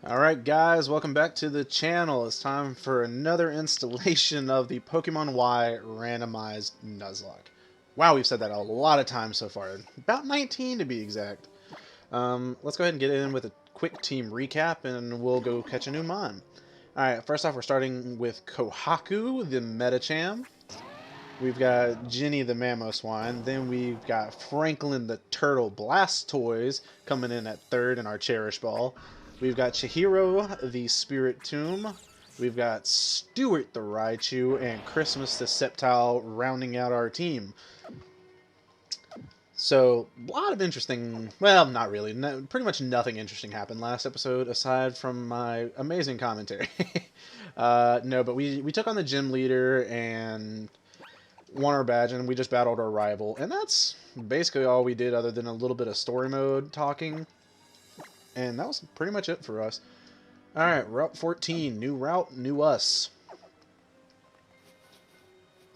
Alright guys, welcome back to the channel. It's time for another installation of the Pokemon Y Randomized Nuzlocke. Wow, we've said that a lot of times so far. About 19 to be exact. Let's go ahead and get in with a quick team recap and we'll go catch a new mon. Alright, first off we're starting with Kohaku, the Metacham. We've got Ginny the Mamoswine. Then we've got Franklin the Turtle Blastoise coming in at third in our Cherish Ball. We've got Chihiro the Spirit Tomb. We've got Stuart the Raichu and Christmas the Sceptile rounding out our team. So, a lot of interesting... Well, not really. Pretty much nothing interesting happened last episode aside from my amazing commentary. No, but we took on the gym leader and won our badge, and we just battled our rival. And that's basically all we did other than a little bit of story mode talking. And that was pretty much it for us. Alright, Route 14. New route, new us.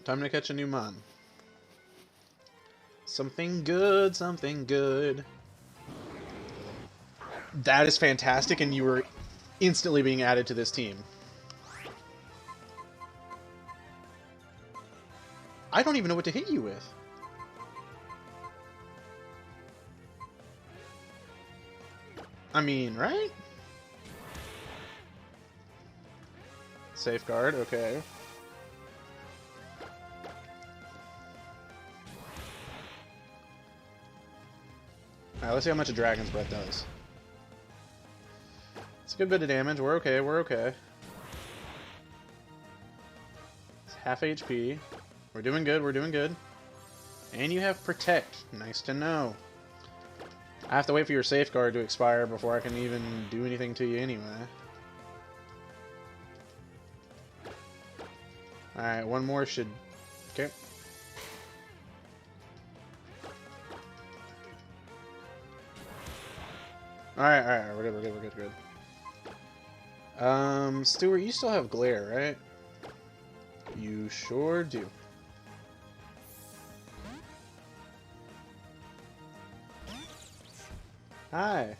Time to catch a new mon. Something good, something good. That is fantastic, and you were instantly being added to this team. I don't even know what to hit you with. I mean, right? Safeguard, okay. Alright, let's see how much a Dragon's Breath does. It's a good bit of damage. We're okay, we're okay. It's half HP. We're doing good, we're doing good. And you have Protect. Nice to know. I have to wait for your Safeguard to expire before I can even do anything to you anyway. Alright, one more should... Okay. Alright, we're good. Stuart, you still have Glare, right? You sure do. Hi.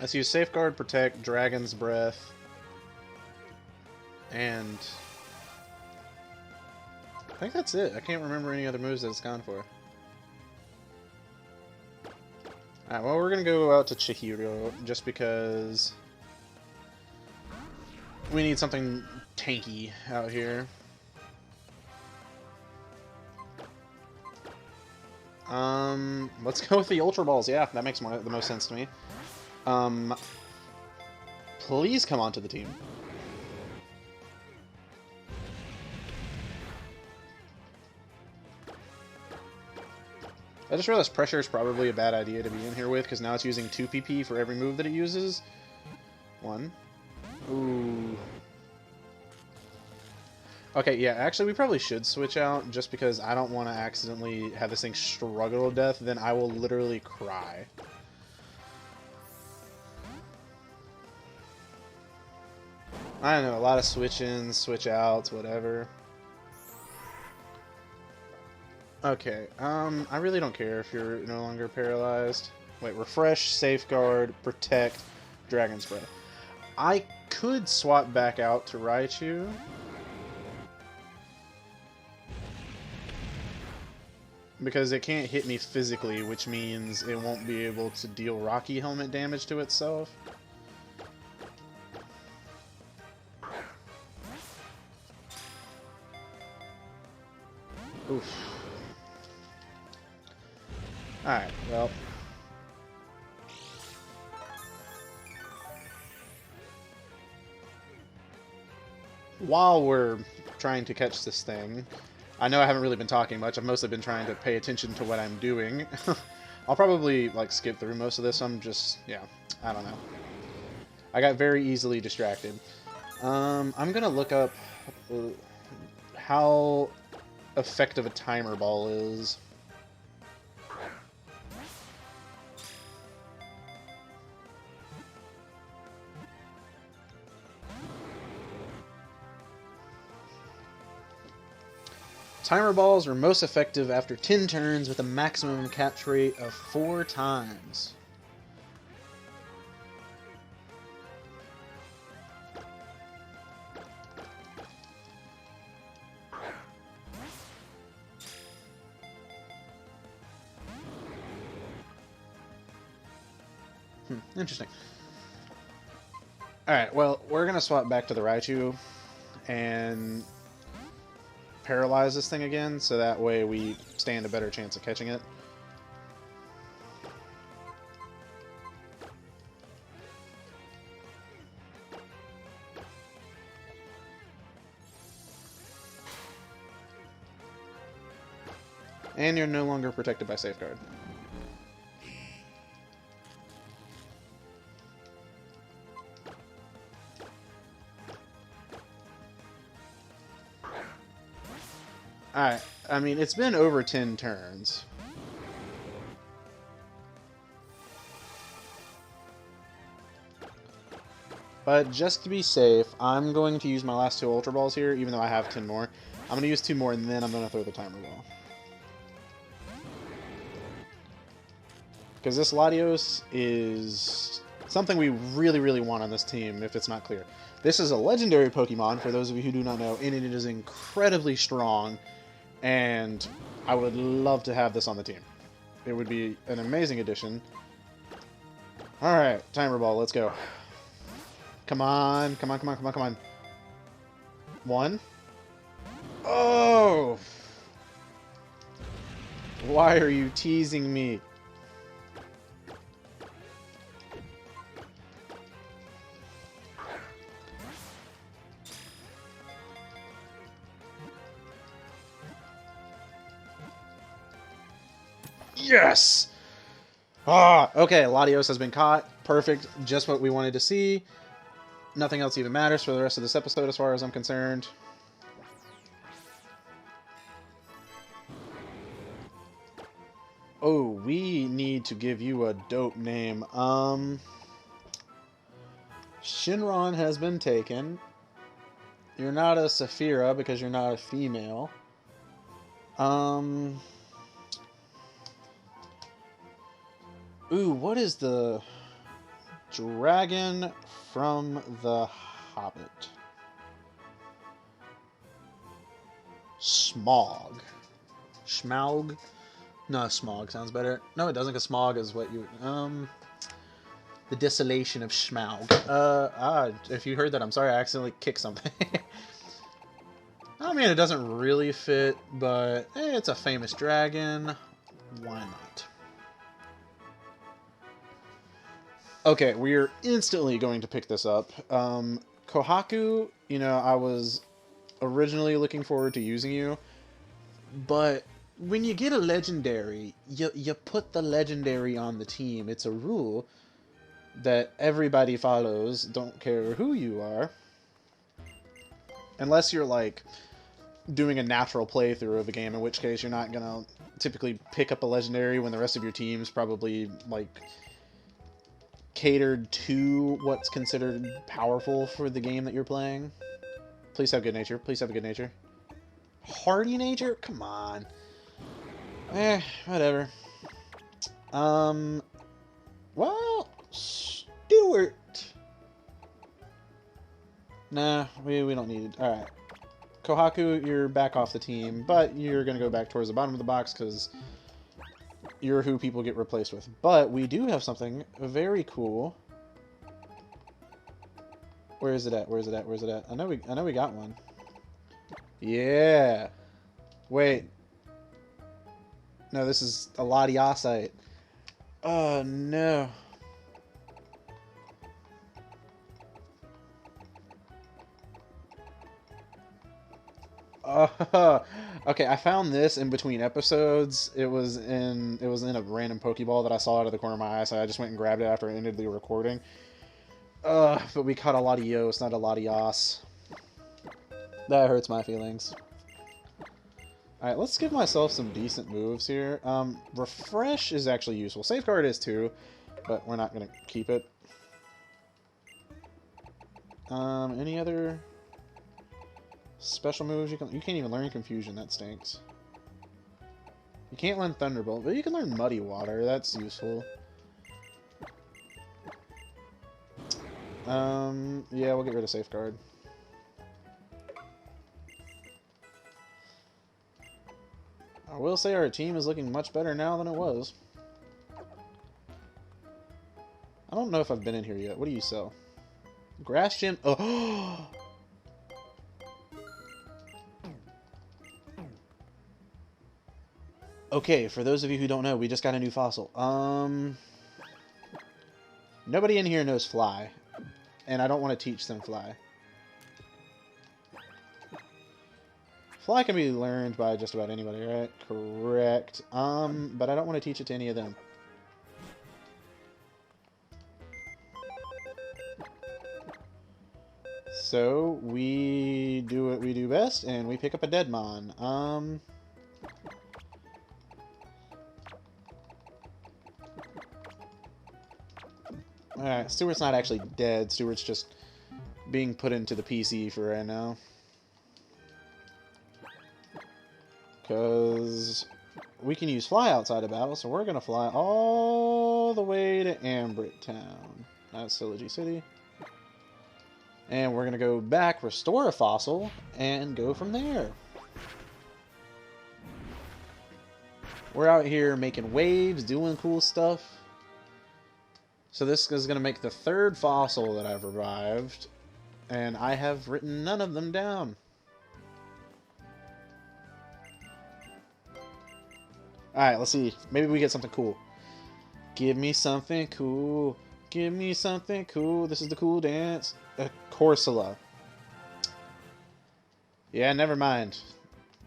Let's use Safeguard, Protect, Dragon's Breath, and I think that's it. I can't remember any other moves that it's gone for. Alright, well, we're gonna go out to Chihiro just because we need something tanky out here. Let's go with the Ultra Balls. Yeah, that makes the most sense to me. Please come onto the team. I just realized Pressure is probably a bad idea to be in here with, because now it's using 2 PP for every move that it uses. 1. Ooh. Okay, yeah, actually we probably should switch out, just because I don't want to accidentally have this thing struggle to death, then I will literally cry. I don't know, a lot of switch-ins, switch-outs, whatever. Okay, I really don't care if you're no longer paralyzed. Wait, Refresh, Safeguard, Protect, Dragon's Breath. I could swap back out to Raichu. Because it can't hit me physically, which means it won't be able to deal Rocky Helmet damage to itself. Oof. Alright, well. While we're trying to catch this thing, I know I haven't really been talking much. I've mostly been trying to pay attention to what I'm doing. I'll probably, like, skip through most of this. I'm just, yeah, I don't know. I got very easily distracted. I'm gonna look up how effective a timer ball is. Timer balls are most effective after 10 turns with a maximum catch rate of 4 times. Interesting. Alright, well, we're going to swap back to the Raichu and paralyze this thing again, so that way we stand a better chance of catching it. And you're no longer protected by Safeguard. Alright, I mean, it's been over 10 turns. But just to be safe, I'm going to use my last 2 Ultra Balls here, even though I have 10 more. I'm going to use 2 more, and then I'm going to throw the Timer Ball. Because this Latios is something we really, really want on this team, if it's not clear. This is a legendary Pokemon, for those of you who do not know, and it is incredibly strong. And I would love to have this on the team. It would be an amazing addition. Alright, Timer Ball, let's go. Come on, come on, come on, come on, come on. 1. Oh! Why are you teasing me? Yes! Ah, okay, Latios has been caught. Perfect. Just what we wanted to see. Nothing else even matters for the rest of this episode as far as I'm concerned. Oh, we need to give you a dope name. Shinron has been taken. You're not a Saphira because you're not a female. Ooh, what is the dragon from The Hobbit? Smog. Schmaug? No, Smog sounds better. No, it doesn't, because Smog is what you... the desolation of Schmaug. If you heard that, I'm sorry, I accidentally kicked something. I mean, it doesn't really fit, but hey, it's a famous dragon. Why not? Okay, we're instantly going to pick this up. Kohaku, you know, I was originally looking forward to using you, but when you get a legendary, you put the legendary on the team. It's a rule that everybody follows, don't care who you are. Unless you're, like, doing a natural playthrough of a game, in which case you're not gonna typically pick up a legendary when the rest of your team's probably, like, catered to what's considered powerful for the game that you're playing. Please have good nature. Please have a good nature. Hardy nature? Come on. Whatever. Well, Stuart. Nah, we don't need it. Alright. Kohaku, you're back off the team, but you're going to go back towards the bottom of the box because you're who people get replaced with. But we do have something very cool. Where is it at? Where is it at? Where is it at? I know we got one. Yeah. Wait. No, this is a Latiosite. Oh no. Okay, I found this in between episodes. It was in a random Pokeball that I saw out of the corner of my eye, so I just went and grabbed it after I ended the recording. But we caught a Latios, not a Latios. That hurts my feelings. Alright, let's give myself some decent moves here. Refresh is actually useful. Safeguard is too, but we're not going to keep it. Any other Special moves, you can't even learn Confusion, that stinks. You can't learn Thunderbolt, but you can learn Muddy Water, that's useful. Yeah, we'll get rid of Safeguard. I will say our team is looking much better now than it was. I don't know if I've been in here yet. What do you sell? Grass Gym. Oh! Okay, for those of you who don't know, we just got a new fossil. Nobody in here knows Fly. And I don't want to teach them Fly. Fly can be learned by just about anybody, right? Correct. But I don't want to teach it to any of them. So, we do what we do best, and we pick up a Deadmon. Alright, Stuart's not actually dead. Stuart's just being put into the PC for right now. Because we can use Fly outside of battle, so we're going to fly all the way to Ambrit Town. That's Sylogy City. And we're going to go back, restore a fossil, and go from there. We're out here making waves, doing cool stuff. So this is going to make the third fossil that I've revived. And I have written none of them down. Alright, let's see. Maybe we get something cool. Give me something cool. Give me something cool. This is the cool dance. Corsola. Yeah, never mind.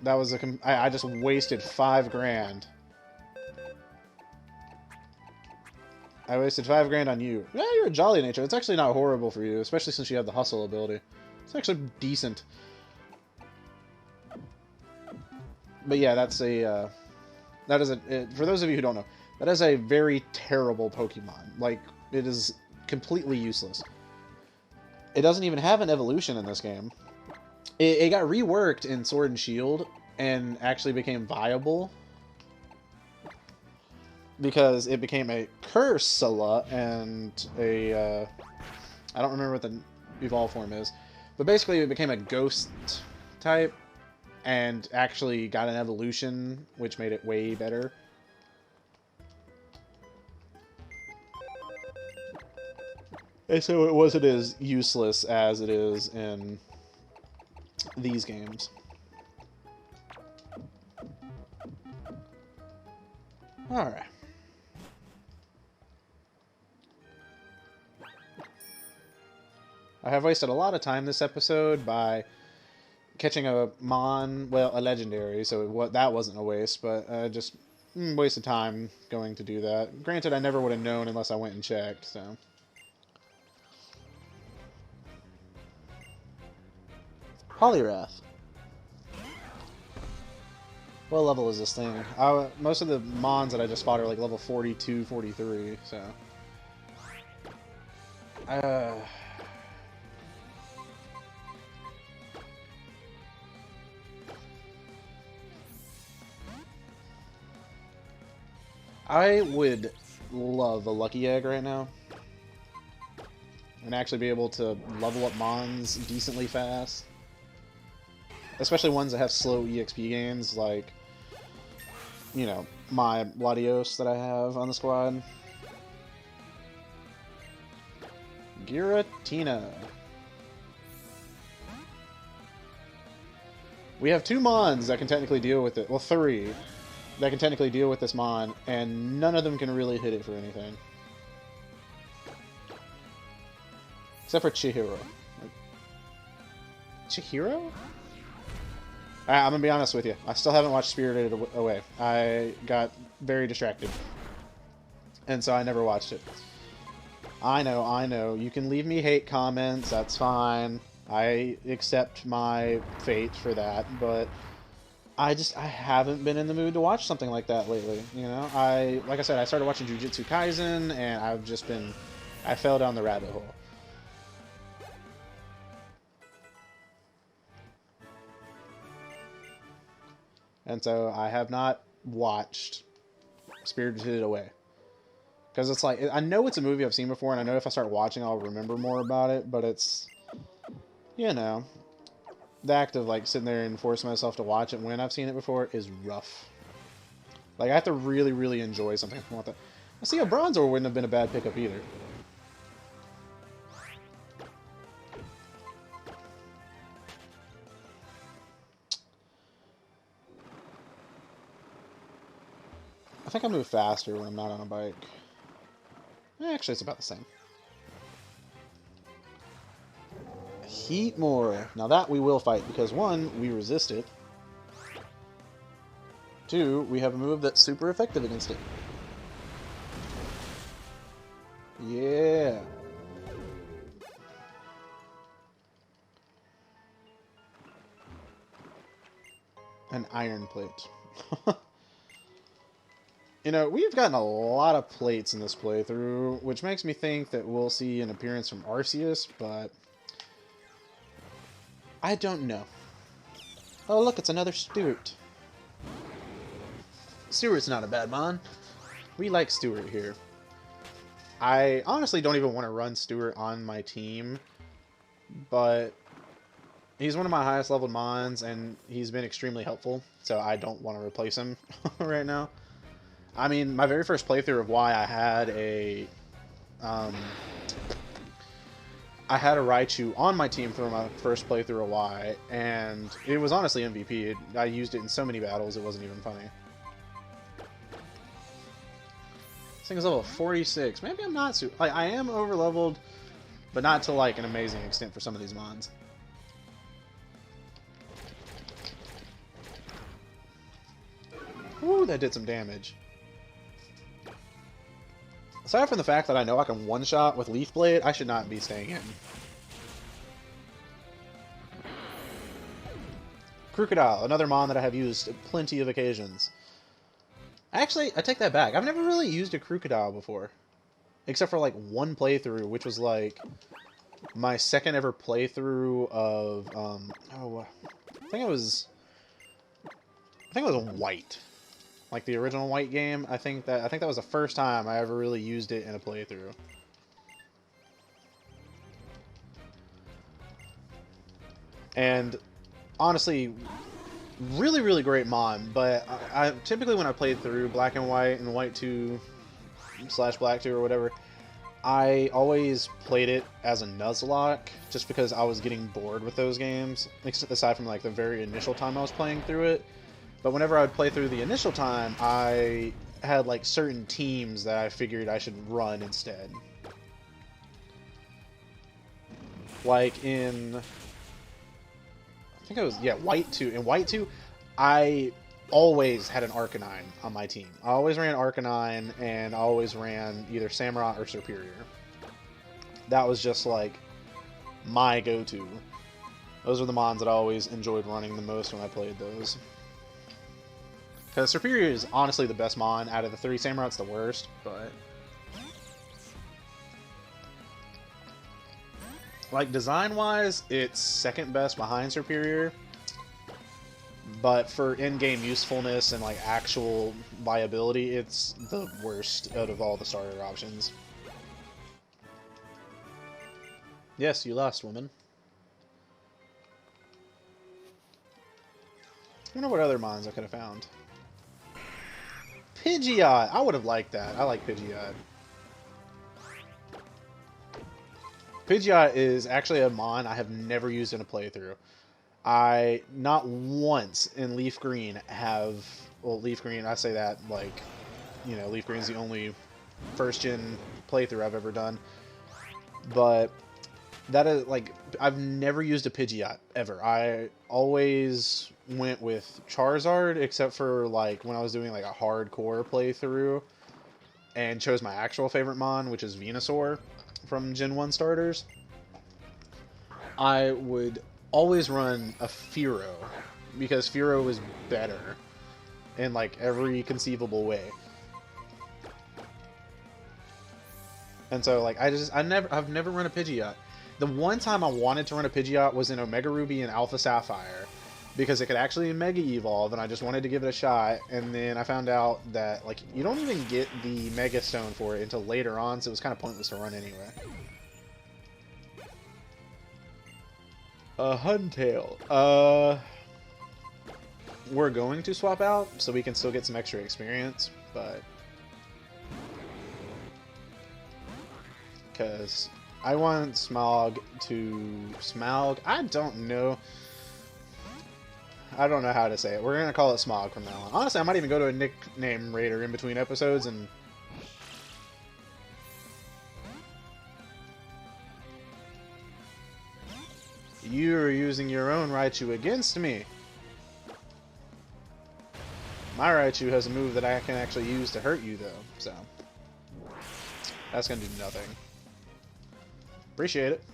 That was a... I just wasted $5 grand. I wasted $5 grand on you. Yeah, you're a jolly nature. It's actually not horrible for you, especially since you have the hustle ability. It's actually decent. But yeah, that's a... that is a... for those of you who don't know, that is a very terrible Pokemon. Like, it is completely useless. It doesn't even have an evolution in this game. It got reworked in Sword and Shield and actually became viable because it became a Cursula and a I don't remember what the evolved form is, but basically it became a ghost type and actually got an evolution which made it way better. And so it wasn't as useless as it is in these games. Alright. I have wasted a lot of time this episode by catching a Mon, well, a legendary, so that wasn't a waste, but just wasted time going to do that. Granted, I never would have known unless I went and checked, so... Poliwrath. What level is this thing? Most of the Mons that I just fought are like level 42, 43, so... I would love a Lucky Egg right now. And actually be able to level up Mons decently fast. Especially ones that have slow EXP gains, like, you know, my Latios that I have on the squad. Giratina. We have 2 Mons that can technically deal with it. Well, 3 that can technically deal with this Mon, and none of them can really hit it for anything. Except for Chihiro. Chihiro? I'm gonna be honest with you. I still haven't watched Spirited Away. I got very distracted. And so I never watched it. I know. You can leave me hate comments. That's fine. I accept my fate for that. But I haven't been in the mood to watch something like that lately. You know? Like I said, I started watching Jujutsu Kaisen, and I fell down the rabbit hole. And so I have not watched Spirited Away. Because it's like, I know it's a movie I've seen before, and I know if I start watching, I'll remember more about it, but it's, you know, the act of, like, sitting there and forcing myself to watch it when I've seen it before is rough. Like, I have to really, really enjoy something if I want that. I see a Bronzor wouldn't have been a bad pickup either. I think I move faster when I'm not on a bike. Actually, it's about the same. Heatmore. Now that we will fight, because 1, we resist it. 2, we have a move that's super effective against it. Yeah. An iron plate. You know, we've gotten a lot of plates in this playthrough, which makes me think that we'll see an appearance from Arceus, but I don't know. Oh, look, it's another Stuart. Stuart's not a bad mon. We like Stuart here. I honestly don't even want to run Stuart on my team, but he's one of my highest leveled mons, and he's been extremely helpful, so I don't want to replace him right now. I mean, my very first playthrough of Y, I had a Raichu on my team for my first playthrough of Y, and it was honestly MVP. I used it in so many battles, it wasn't even funny. This thing is level 46. Maybe I'm not super... Like, I am over-leveled, but not to, like, an amazing extent for some of these mons. Ooh, that did some damage. Aside from the fact that I know I can one-shot with Leaf Blade, I should not be staying in. Crocodile, another mon that I have used at plenty of occasions. Actually, I take that back. I've never really used a Crocodile before. Except for, like, one playthrough, which was, like, my second ever playthrough of, I think it was White. Like the original White game. I think that was the first time I ever really used it in a playthrough. And honestly, really, really great mon, but I typically when I played through Black and White and White 2 / Black 2 or whatever, I always played it as a Nuzlocke just because I was getting bored with those games, aside from like the very initial time I was playing through it. But whenever I would play through the initial time, I had like certain teams that I figured I should run instead. Like in, I think it was, yeah, White 2. In White 2, I always had an Arcanine on my team. I always ran Arcanine, and I always ran either Samurott or Superior. That was just like my go-to. Those are the mons that I always enjoyed running the most when I played those. Because Superior is honestly the best mon out of the three. Samurott's the worst, but... like, design-wise, it's second best behind Superior. But for in-game usefulness and, like, actual viability, it's the worst out of all the starter options. Yes, you lost, woman. I wonder what other mons I could have found. Pidgeot! I would have liked that. I like Pidgeot. Pidgeot is actually a mon I have never used in a playthrough. I, not once in Leaf Green have... well, Leaf Green, I say that like, you know, Leaf Green's the only first-gen playthrough I've ever done. But that is, like, I've never used a Pidgeot, ever. I always went with Charizard, except for, like, when I was doing, like, a hardcore playthrough, and chose my actual favorite mon, which is Venusaur from Gen 1 starters. I would always run a Fearow, because Fearow was better in, like, every conceivable way. And so, like, I've never run a Pidgeot. The one time I wanted to run a Pidgeot was in Omega Ruby and Alpha Sapphire. because it could actually Mega Evolve, and I just wanted to give it a shot. And then I found out that like you don't even get the Mega Stone for it until later on, so it was kind of pointless to run anyway. Huntail. We're going to swap out so we can still get some extra experience, but because I want Smaug to Smaug. I don't know how to say it. We're gonna call it Smaug from now on. Honestly, I might even go to a nickname raider in between episodes and you're using your own Raichu against me. My Raichu has a move that I can actually use to hurt you, though, so that's gonna do nothing. Appreciate it.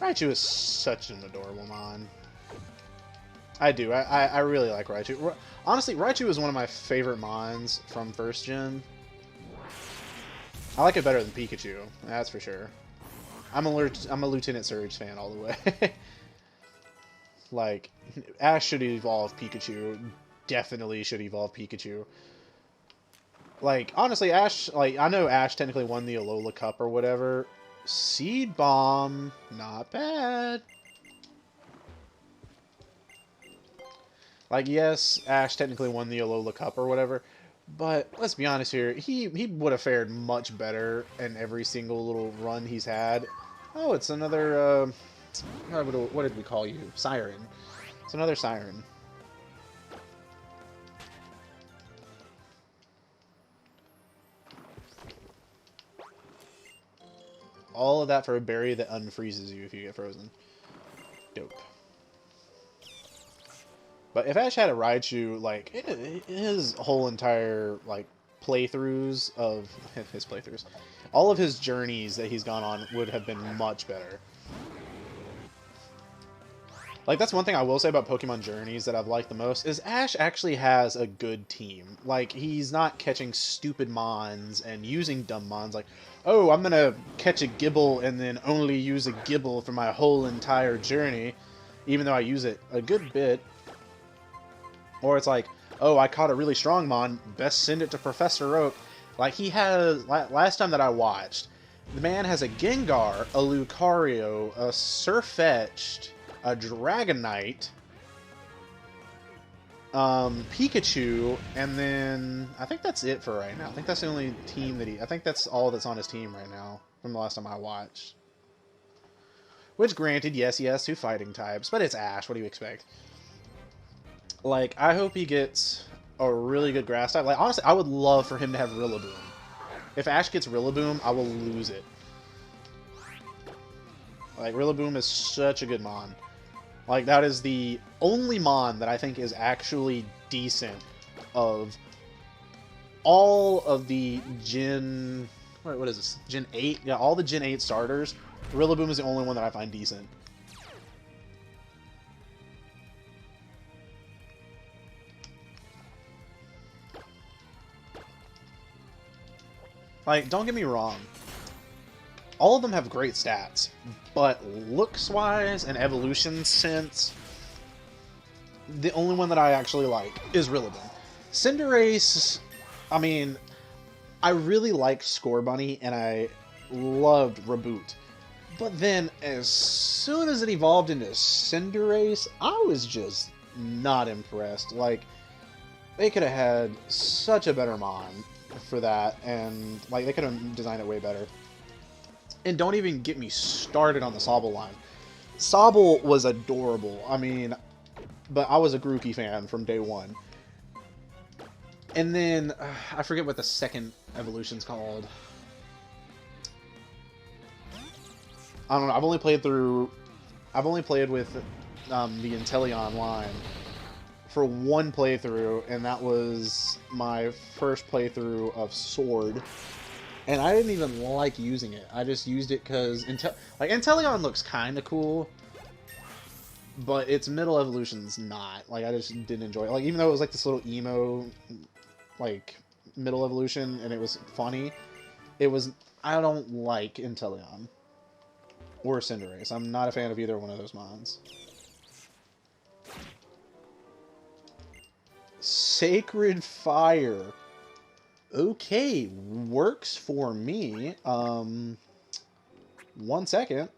Raichu is such an adorable mon. I do. I really like Raichu. Honestly, Raichu is one of my favorite mons from first gen. I like it better than Pikachu, that's for sure. I'm a Lieutenant Surge fan all the way. Like, Ash should evolve Pikachu. Definitely should evolve Pikachu. Like, honestly, Ash, like, I know Ash technically won the Alola Cup or whatever. Seed Bomb, not bad. Like, yes, Ash technically won the Alola Cup or whatever, but let's be honest here, he would have fared much better in every single little run he's had. Oh, it's another, what did we call you? Siren. It's another Siren. All of that for a berry that unfreezes you if you get frozen. Dope. But if Ash had a Raichu, like, his whole entire, like, playthroughs of his playthroughs, all of his journeys that he's gone on would have been much better. Like, that's one thing I will say about Pokemon Journeys that I've liked the most, is Ash actually has a good team. Like, he's not catching stupid mons and using dumb mons. Like, oh, I'm gonna catch a Gibble and then only use a Gibble for my whole entire journey, even though I use it a good bit. Or it's like, oh, I caught a really strong mon, best send it to Professor Oak. Like, he has, last time that I watched, the man has a Gengar, a Lucario, a Sirfetch'd, a Dragonite, Pikachu, and then I think that's it for right now. I think that's the only team that I think that's all that's on his team right now from the last time I watched. Which, granted, yes, he has 2 fighting types, but it's Ash. What do you expect? Like, I hope he gets a really good grass type. Like, honestly, I would love for him to have Rillaboom. If Ash gets Rillaboom, I will lose it. Like, Rillaboom is such a good mon. Like, that is the only mon that I think is actually decent of all of the Gen... What is this? Gen 8? Yeah, all the Gen 8 starters. Rillaboom is the only one that I find decent. Like, don't get me wrong. All of them have great stats, but looks-wise and evolution sense, the only one that I actually like is Rillaboom. Cinderace, I mean, I really liked Scorbunny, and I loved Reboot. But then, as soon as it evolved into Cinderace, I was just not impressed. Like, they could have had such a better mon for that, and, like, they could have designed it way better. And don't even get me started on the Sobble line. Sobble was adorable. I mean, but I was a Grookey fan from day one. And then, I forget what the second evolution's called. I don't know, I've only played with the Inteleon line for one playthrough, and that was my first playthrough of Sword. And I didn't even like using it. I just used it because Inteleon looks kind of cool, but its middle evolution's not. Like, I just didn't enjoy it. Like, even though it was like this little emo, like, middle evolution, and it was funny, It was... I don't like Inteleon. Or Cinderace. I'm not a fan of either one of those mons. Sacred Fire. Okay, works for me. 1 second.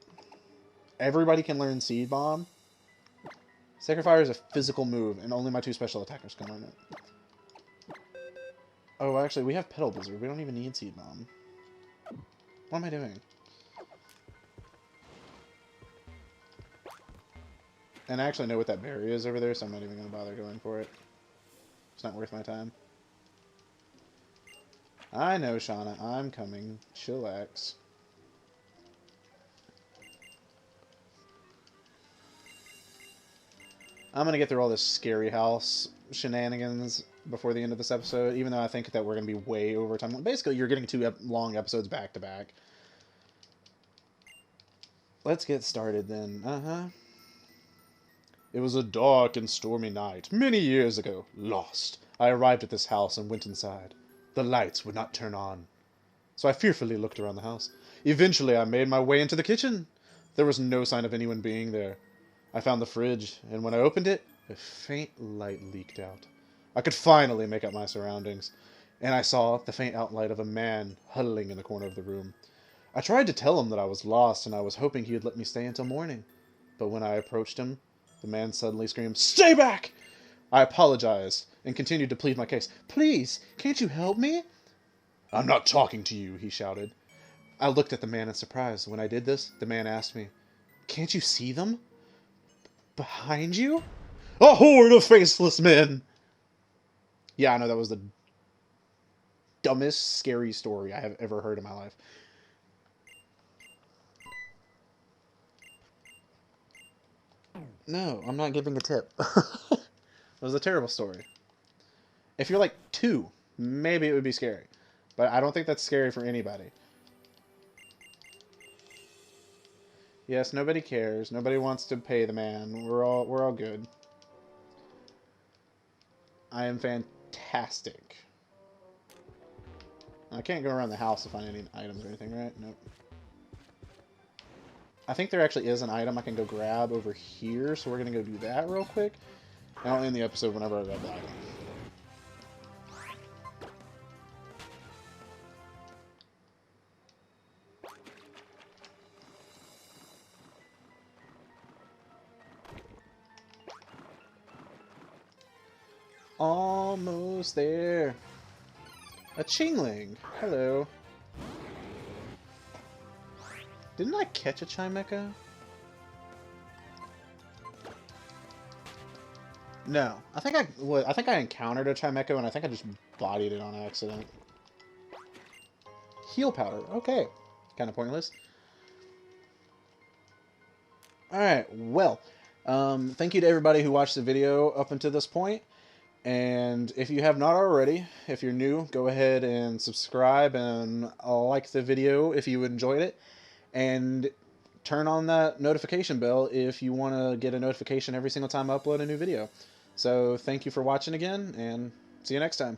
Everybody can learn Seed Bomb. Sacred Fire is a physical move, and only my 2 special attackers can learn it. Oh, actually, we have Petal Blizzard. We don't even need Seed Bomb. What am I doing? And I actually know what that berry is over there, so I'm not even going to bother going for it. It's not worth my time. I know, Shauna. I'm coming. Chillax. I'm going to get through all this scary house shenanigans before the end of this episode, even though I think that we're going to be way over time. Basically, you're getting 2 long episodes back to back. Let's get started then. It was a dark and stormy night, many years ago. Lost. I arrived at this house and went inside. The lights would not turn on. So I fearfully looked around the house. Eventually, I made my way into the kitchen. There was no sign of anyone being there. I found the fridge, and when I opened it, a faint light leaked out. I could finally make out my surroundings, and I saw the faint outline of a man huddling in the corner of the room. I tried to tell him that I was lost, and I was hoping he would let me stay until morning. But when I approached him, the man suddenly screamed, "Stay back!" I apologized and continued to plead my case. "Please, can't you help me?" "I'm not talking to you," he shouted. I looked at the man in surprise. When I did this, the man asked me, "Can't you see them? Behind you?" "A horde of faceless men!" Yeah, I know that was the dumbest, scary story I have ever heard in my life. No, I'm not giving a tip. It was a terrible story. If you're like 2, maybe it would be scary. But I don't think that's scary for anybody. Yes, nobody cares. Nobody wants to pay the man. We're all good. I am fantastic. I can't go around the house to find any items or anything, right? Nope. I think there actually is an item I can go grab over here, so we're going to go do that real quick. And I'll end the episode whenever I grab the item. Almost there. A Chingling. Hello. Didn't I catch a Chimecho? No. I think I encountered a Chimecho, and I think I just bodied it on accident. Heal powder. Okay. Kind of pointless. Alright, well. Thank you to everybody who watched the video up until this point. And if you have not already, if you're new, go ahead and subscribe and like the video if you enjoyed it. And turn on that notification bell if you want to get a notification every single time I upload a new video. So thank you for watching again, and see you next time.